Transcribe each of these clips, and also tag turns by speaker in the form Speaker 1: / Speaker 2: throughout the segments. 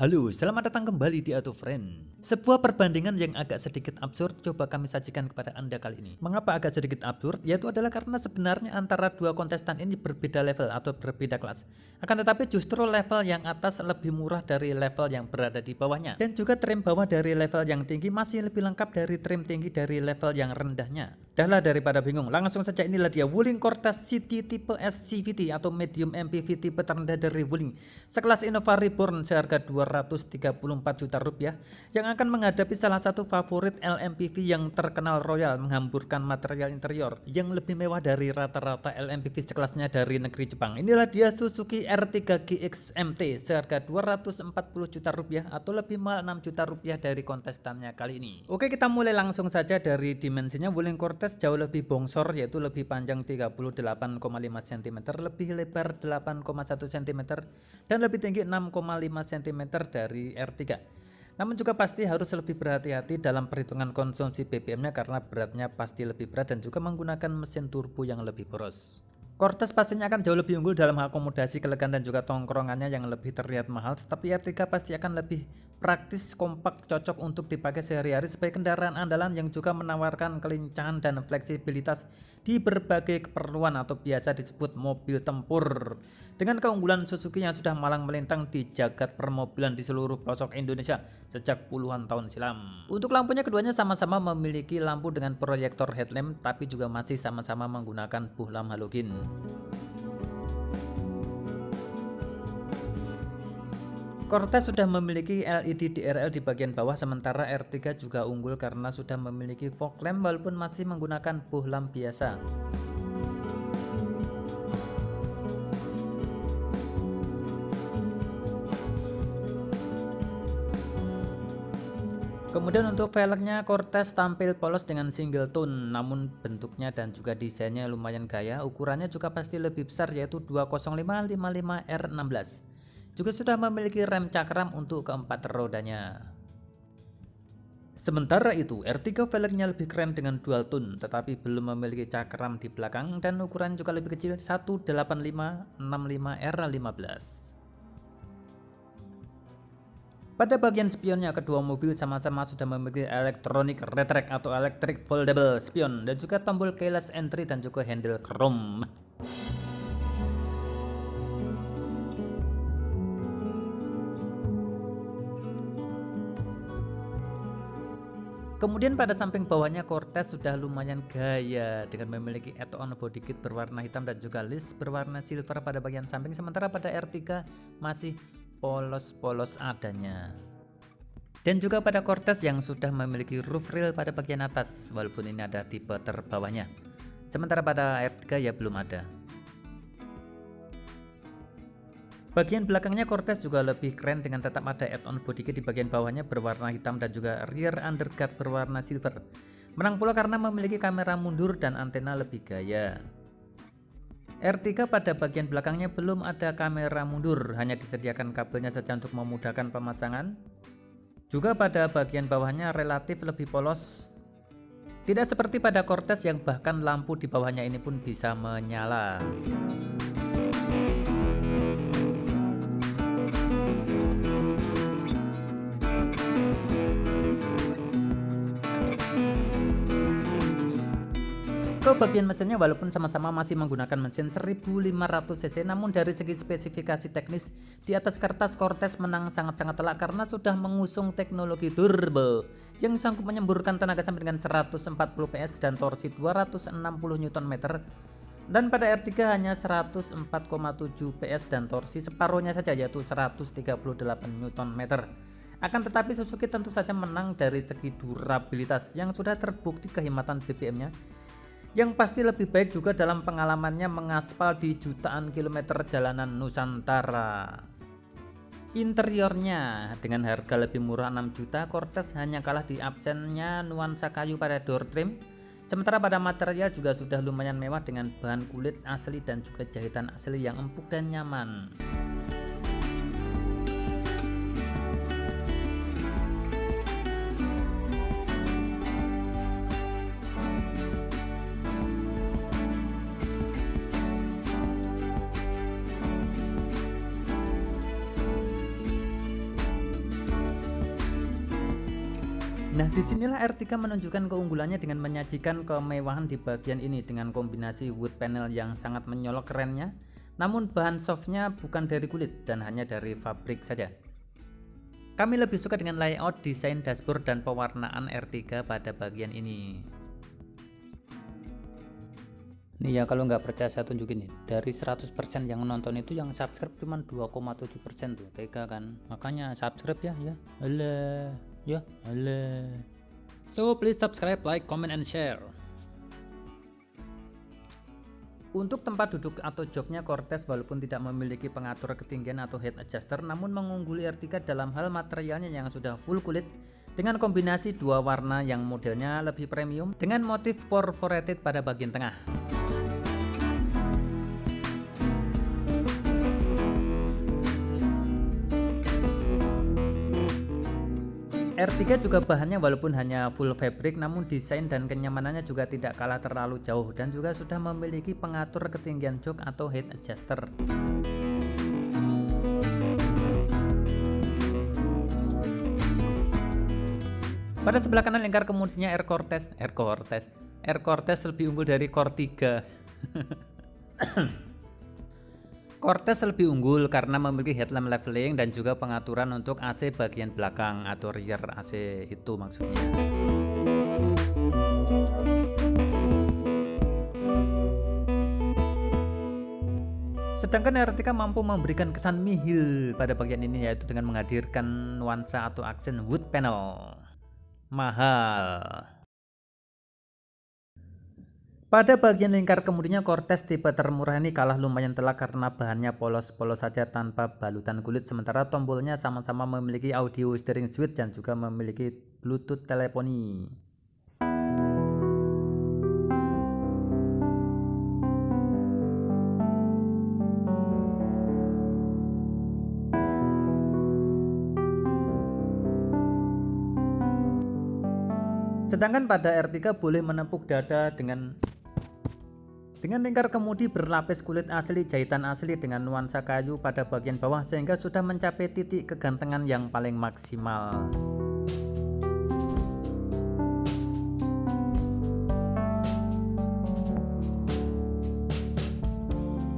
Speaker 1: Halo, selamat datang kembali di Auto Friend. Sebuah perbandingan yang agak sedikit absurd coba kami sajikan kepada Anda kali ini. Mengapa agak sedikit absurd? Yaitu adalah karena sebenarnya antara dua kontestan ini berbeda level atau berbeda kelas. Akan tetapi justru level yang atas lebih murah dari level yang berada di bawahnya. Dan juga trim bawah dari level yang tinggi masih lebih lengkap dari trim tinggi dari level yang rendahnya. Dahlah daripada bingung, langsung saja inilah dia Wuling Cortez CT tipe SCVT atau Medium MPV tipe terendah dari Wuling. Sekelas Innova Reborn seharga 234 juta rupiah yang akan menghadapi salah satu favorit LMPV yang terkenal royal menghamburkan material interior yang lebih mewah dari rata-rata LMPV sekelasnya dari negeri Jepang. Inilah dia Suzuki R3 GX MT seharga 240 juta rupiah atau lebih mahal 6 juta rupiah dari kontestannya kali ini. Oke, kita mulai langsung saja dari dimensinya. Wuling Cortez jauh lebih bongsor, yaitu lebih panjang 38,5 cm, lebih lebar 8,1 cm, dan lebih tinggi 6,5 cm dari R3. Namun juga pasti harus lebih berhati-hati dalam perhitungan konsumsi BBM-nya karena beratnya pasti lebih berat dan juga menggunakan mesin turbo yang lebih boros. Cortez pastinya akan jauh lebih unggul dalam akomodasi, kelegaan dan juga tongkrongannya yang lebih terlihat mahal, tetapi R3 pasti akan lebih praktis, kompak, cocok untuk dipakai sehari-hari sebagai kendaraan andalan yang juga menawarkan kelincahan dan fleksibilitas di berbagai keperluan atau biasa disebut mobil tempur. Dengan keunggulan Suzuki yang sudah malang melintang di jagat permobilan di seluruh pelosok Indonesia sejak puluhan tahun silam. Untuk lampunya keduanya sama-sama memiliki lampu dengan proyektor headlamp tapi juga masih sama-sama menggunakan bohlam halogen. Cortez sudah memiliki LED DRL di bagian bawah, sementara R3 juga unggul karena sudah memiliki fog lamp walaupun masih menggunakan bohlam biasa. Kemudian untuk velgnya Cortez tampil polos dengan single tone, namun bentuknya dan juga desainnya lumayan gaya. Ukurannya juga pasti lebih besar, yaitu 20555 R16. Juga sudah memiliki rem cakram untuk keempat rodanya. Sementara itu R3 velgnya lebih keren dengan dual tone tetapi belum memiliki cakram di belakang dan ukuran juga lebih kecil, 18565 R15. Pada bagian spionnya kedua mobil sama-sama sudah memiliki electronic retract atau electric foldable spion dan juga tombol keyless entry dan juga handle chrome. Kemudian pada samping bawahnya Cortez sudah lumayan gaya dengan memiliki add-on body kit berwarna hitam dan juga list berwarna silver pada bagian samping, sementara pada R3 masih polos-polos adanya. Dan juga pada Cortez yang sudah memiliki roof rail pada bagian atas walaupun ini ada tipe terbawahnya, sementara pada R3 ya belum ada. Bagian belakangnya Cortez juga lebih keren dengan tetap ada add-on body kit di bagian bawahnya berwarna hitam dan juga rear underguard berwarna silver. Menang pula karena memiliki kamera mundur dan antena lebih gaya. R3 pada bagian belakangnya belum ada kamera mundur, hanya disediakan kabelnya saja untuk memudahkan pemasangan. Juga pada bagian bawahnya relatif lebih polos. Tidak seperti pada Cortez yang bahkan lampu di bawahnya ini pun bisa menyala. Ke bagian mesinnya walaupun sama-sama masih menggunakan mesin 1500 cc, namun dari segi spesifikasi teknis di atas kertas Cortez menang sangat-sangat telak karena sudah mengusung teknologi turbo yang sanggup menyemburkan tenaga sampai dengan 140 PS dan torsi 260 Nm, dan pada R3 hanya 104,7 PS dan torsi separuhnya saja yaitu 138 Nm. Akan tetapi Suzuki tentu saja menang dari segi durabilitas yang sudah terbukti kehematan BBM-nya yang pasti lebih baik juga dalam pengalamannya mengaspal di jutaan kilometer jalanan Nusantara. Interiornya dengan harga lebih murah 6 juta, Cortez hanya kalah di absennya nuansa kayu pada door trim. Sementara pada material juga sudah lumayan mewah dengan bahan kulit asli dan juga jahitan asli yang empuk dan nyaman. Nah, disinilah R3 menunjukkan keunggulannya dengan menyajikan kemewahan di bagian ini dengan kombinasi wood panel yang sangat menyolok kerennya. Namun bahan softnya bukan dari kulit dan hanya dari fabrik saja. Kami lebih suka dengan layout, desain dashboard dan pewarnaan R3 pada bagian ini. Nih ya, kalau nggak percaya saya tunjukin nih, dari 100% yang nonton itu yang subscribe cuma 2,7% tuh, tega kan? Makanya subscribe ya, alah, ya, alah. So please subscribe, like, comment, and share. Untuk tempat duduk atau joknya Cortez walaupun tidak memiliki pengatur ketinggian atau head adjuster, namun mengungguli R3 dalam hal materialnya yang sudah full kulit dengan kombinasi dua warna yang modelnya lebih premium dengan motif perforated pada bagian tengah. R3 juga bahannya walaupun hanya full fabric, namun desain dan kenyamanannya juga tidak kalah terlalu jauh dan juga sudah memiliki pengatur ketinggian jok atau head adjuster. Pada sebelah kanan lingkar kemudinya R Cortez lebih unggul dari Core 3. Cortez lebih unggul karena memiliki headlamp leveling dan juga pengaturan untuk AC bagian belakang atau rear AC itu maksudnya. Sedangkan R3 mampu memberikan kesan nihil pada bagian ini, yaitu dengan menghadirkan nuansa atau aksen wood panel. Mahal. Pada bagian lingkar kemudinya Cortez tipe termurah ini kalah lumayan telak karena bahannya polos-polos saja tanpa balutan kulit, sementara tombolnya sama-sama memiliki audio steering switch dan juga memiliki Bluetooth teleponi. Sedangkan pada R3 boleh menepuk dada dengan lingkar kemudi berlapis kulit asli, jahitan asli dengan nuansa kayu pada bagian bawah sehingga sudah mencapai titik kegantengan yang paling maksimal.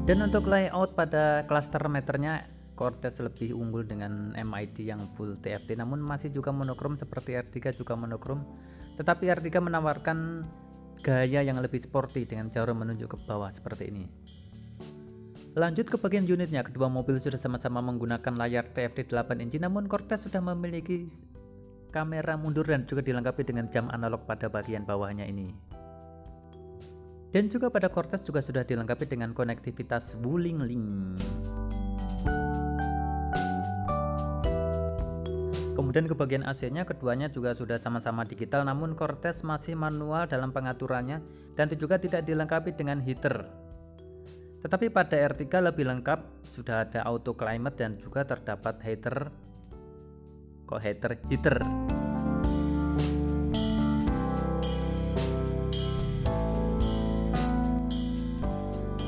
Speaker 1: Dan untuk layout pada cluster meternya Cortez lebih unggul dengan MID yang full TFT, namun masih juga monokrom seperti R3 juga monokrom, tetapi R3 menawarkan gaya yang lebih sporty dengan jarum menunjuk ke bawah seperti ini. Lanjut ke bagian unitnya, kedua mobil sudah sama-sama menggunakan layar TFT 8 inci, namun Cortez sudah memiliki kamera mundur dan juga dilengkapi dengan jam analog pada bagian bawahnya ini. Dan juga pada Cortez juga sudah dilengkapi dengan konektivitas Wuling Link. Kemudian ke bagian AC-nya keduanya juga sudah sama-sama digital, namun Cortez masih manual dalam pengaturannya dan juga tidak dilengkapi dengan heater. Tetapi pada R3 lebih lengkap, sudah ada auto climate dan juga terdapat heater.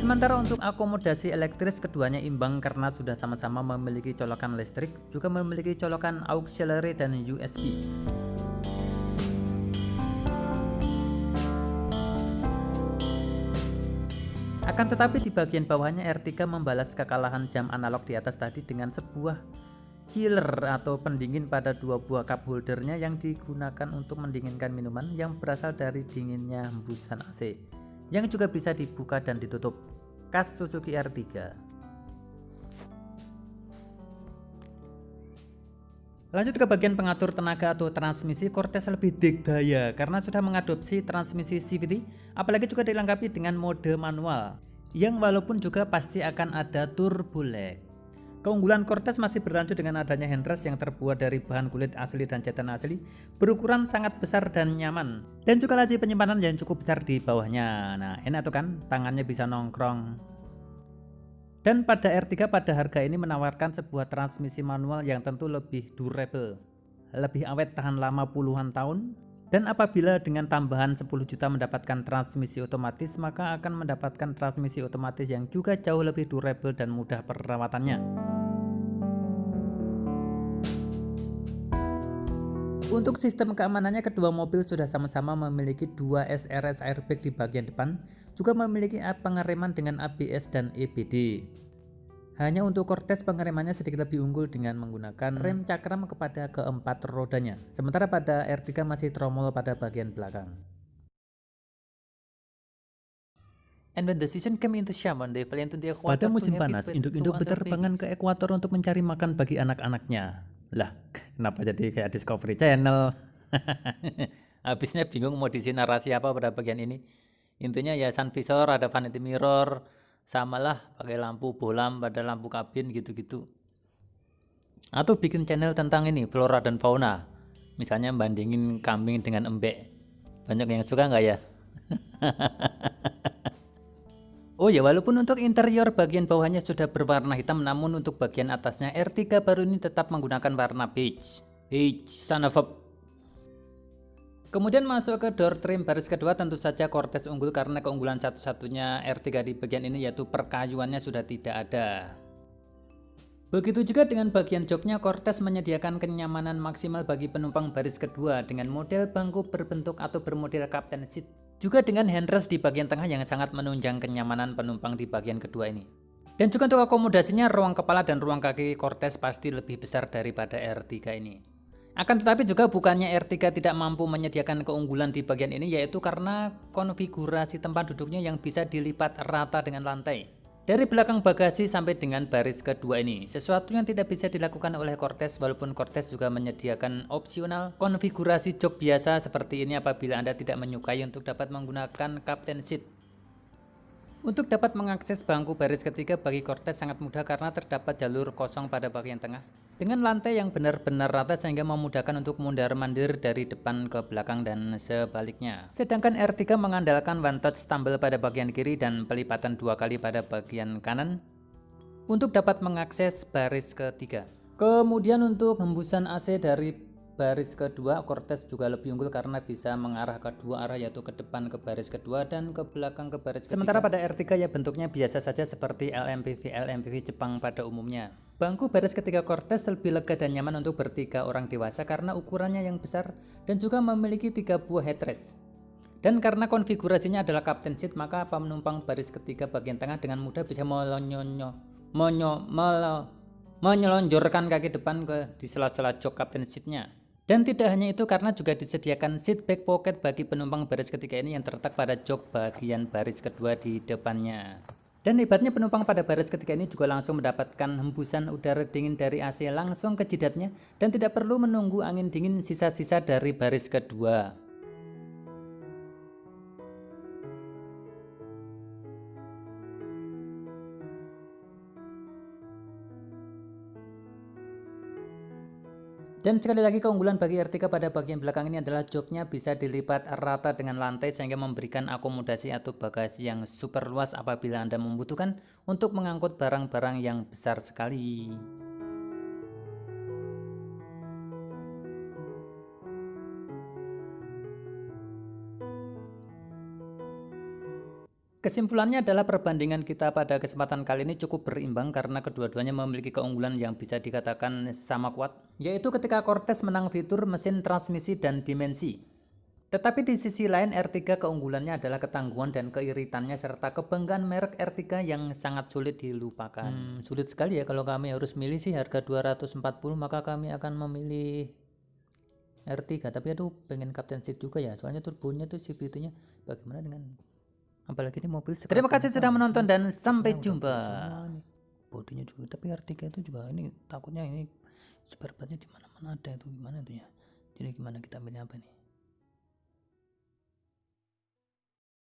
Speaker 1: Sementara untuk akomodasi elektris keduanya imbang karena sudah sama-sama memiliki colokan listrik, juga memiliki colokan auxiliary dan USB. Akan tetapi di bagian bawahnya R3 membalas kekalahan jam analog di atas tadi dengan sebuah chiller atau pendingin pada dua buah cup holdernya yang digunakan untuk mendinginkan minuman yang berasal dari dinginnya hembusan AC, yang juga bisa dibuka dan ditutup. Khas Suzuki R3. Lanjut ke bagian pengatur tenaga atau transmisi, Cortez lebih dikdaya karena sudah mengadopsi transmisi CVT, apalagi juga dilengkapi dengan mode manual yang walaupun juga pasti akan ada turbo lag. Keunggulan Cortez masih berlanjut dengan adanya handrest yang terbuat dari bahan kulit asli dan jahitan asli, berukuran sangat besar dan nyaman, dan juga laci penyimpanan yang cukup besar di bawahnya. Nah, enak tuh kan, tangannya bisa nongkrong. Dan pada R3 pada harga ini menawarkan sebuah transmisi manual yang tentu lebih durable, lebih awet tahan lama puluhan tahun, dan apabila dengan tambahan 10 juta mendapatkan transmisi otomatis, maka akan mendapatkan transmisi otomatis yang juga jauh lebih durable dan mudah perawatannya. Untuk sistem keamanannya, kedua mobil sudah sama-sama memiliki dua SRS airbag di bagian depan, juga memiliki pengereman dengan ABS dan EBD. Hanya untuk Cortez pengeremannya sedikit lebih unggul dengan menggunakan rem cakram kepada keempat rodanya, sementara pada R3 masih tromol pada bagian belakang. And when the season came into Shaman, they fell into the equator. Pada musim panas, induk-induk berterbangan ke ekuator untuk mencari makan bagi anak-anaknya. Lah, kenapa jadi kayak Discovery Channel? Habisnya bingung mau diisi narasi apa pada bagian ini. Intinya ya sun visor, ada vanity mirror, samalah pakai lampu bolam pada lampu kabin gitu-gitu. Atau bikin channel tentang ini, flora dan fauna. Misalnya bandingin kambing dengan embek. Banyak yang suka nggak ya? Oh ya, walaupun untuk interior bagian bawahnya sudah berwarna hitam, namun untuk bagian atasnya R3 baru ini tetap menggunakan warna beige. Beige, son of a... Kemudian masuk ke door trim baris kedua, tentu saja Cortez unggul karena keunggulan satu-satunya R3 di bagian ini yaitu perkayuannya sudah tidak ada. Begitu juga dengan bagian joknya, Cortez menyediakan kenyamanan maksimal bagi penumpang baris kedua dengan model bangku berbentuk atau bermodel captain seat. Juga dengan handrest di bagian tengah yang sangat menunjang kenyamanan penumpang di bagian kedua ini. Dan juga untuk akomodasinya, ruang kepala dan ruang kaki Cortez pasti lebih besar daripada R3 ini. Akan tetapi juga bukannya R3 tidak mampu menyediakan keunggulan di bagian ini, yaitu karena konfigurasi tempat duduknya yang bisa dilipat rata dengan lantai. Dari belakang bagasi sampai dengan baris kedua ini, sesuatu yang tidak bisa dilakukan oleh Cortez, walaupun Cortez juga menyediakan opsional konfigurasi jok biasa seperti ini apabila Anda tidak menyukai untuk dapat menggunakan captain seat. Untuk dapat mengakses bangku baris ketiga bagi Cortez sangat mudah karena terdapat jalur kosong pada bagian tengah dengan lantai yang benar-benar rata sehingga memudahkan untuk mundar-mandir dari depan ke belakang dan sebaliknya. Sedangkan R3 mengandalkan one touch tumble pada bagian kiri dan pelipatan 2 kali pada bagian kanan untuk dapat mengakses baris ketiga. Kemudian untuk hembusan AC dari baris kedua, Cortez juga lebih unggul karena bisa mengarah ke dua arah, yaitu ke depan ke baris kedua dan ke belakang ke baris ketiga. Sementara pada R3 ya bentuknya biasa saja seperti LMPV Jepang pada umumnya. Bangku baris ketiga Cortez lebih lega dan nyaman untuk bertiga orang dewasa karena ukurannya yang besar dan juga memiliki 3 buah headrest. Dan karena konfigurasinya adalah captain seat, maka penumpang baris ketiga bagian tengah dengan mudah bisa menyelonjorkan kaki depan di sela-sela jok captain seatnya. Dan tidak hanya itu, karena juga disediakan seat back pocket bagi penumpang baris ketiga ini yang terletak pada jok bagian baris kedua di depannya. Dan hebatnya penumpang pada baris ketiga ini juga langsung mendapatkan hembusan udara dingin dari AC langsung ke jidatnya dan tidak perlu menunggu angin dingin sisa-sisa dari baris kedua. Dan sekali lagi keunggulan bagi R3 pada bagian belakang ini adalah joknya bisa dilipat rata dengan lantai sehingga memberikan akomodasi atau bagasi yang super luas apabila Anda membutuhkan untuk mengangkut barang-barang yang besar sekali. Kesimpulannya adalah perbandingan kita pada kesempatan kali ini cukup berimbang karena kedua-duanya memiliki keunggulan yang bisa dikatakan sama kuat, yaitu ketika Cortez menang fitur mesin, transmisi, dan dimensi. Tetapi di sisi lain R3 keunggulannya adalah ketangguhan dan keiritannya serta kebanggaan merek R3 yang sangat sulit dilupakan. Sulit sekali ya kalau kami harus milih sih harga 240, maka kami akan memilih R3. Tapi aduh pengen captain seat juga ya, soalnya turbonya tuh CVT-nya bagaimana dengan... Apalagi ini mobil. Terima kasih sudah menonton dan sampai jumpa. Bodinya juga, tapi R3 itu juga ini takutnya ini spare partnya di mana-mana ada itu, gimana tuh ya. Jadi gimana kita milih apa nih?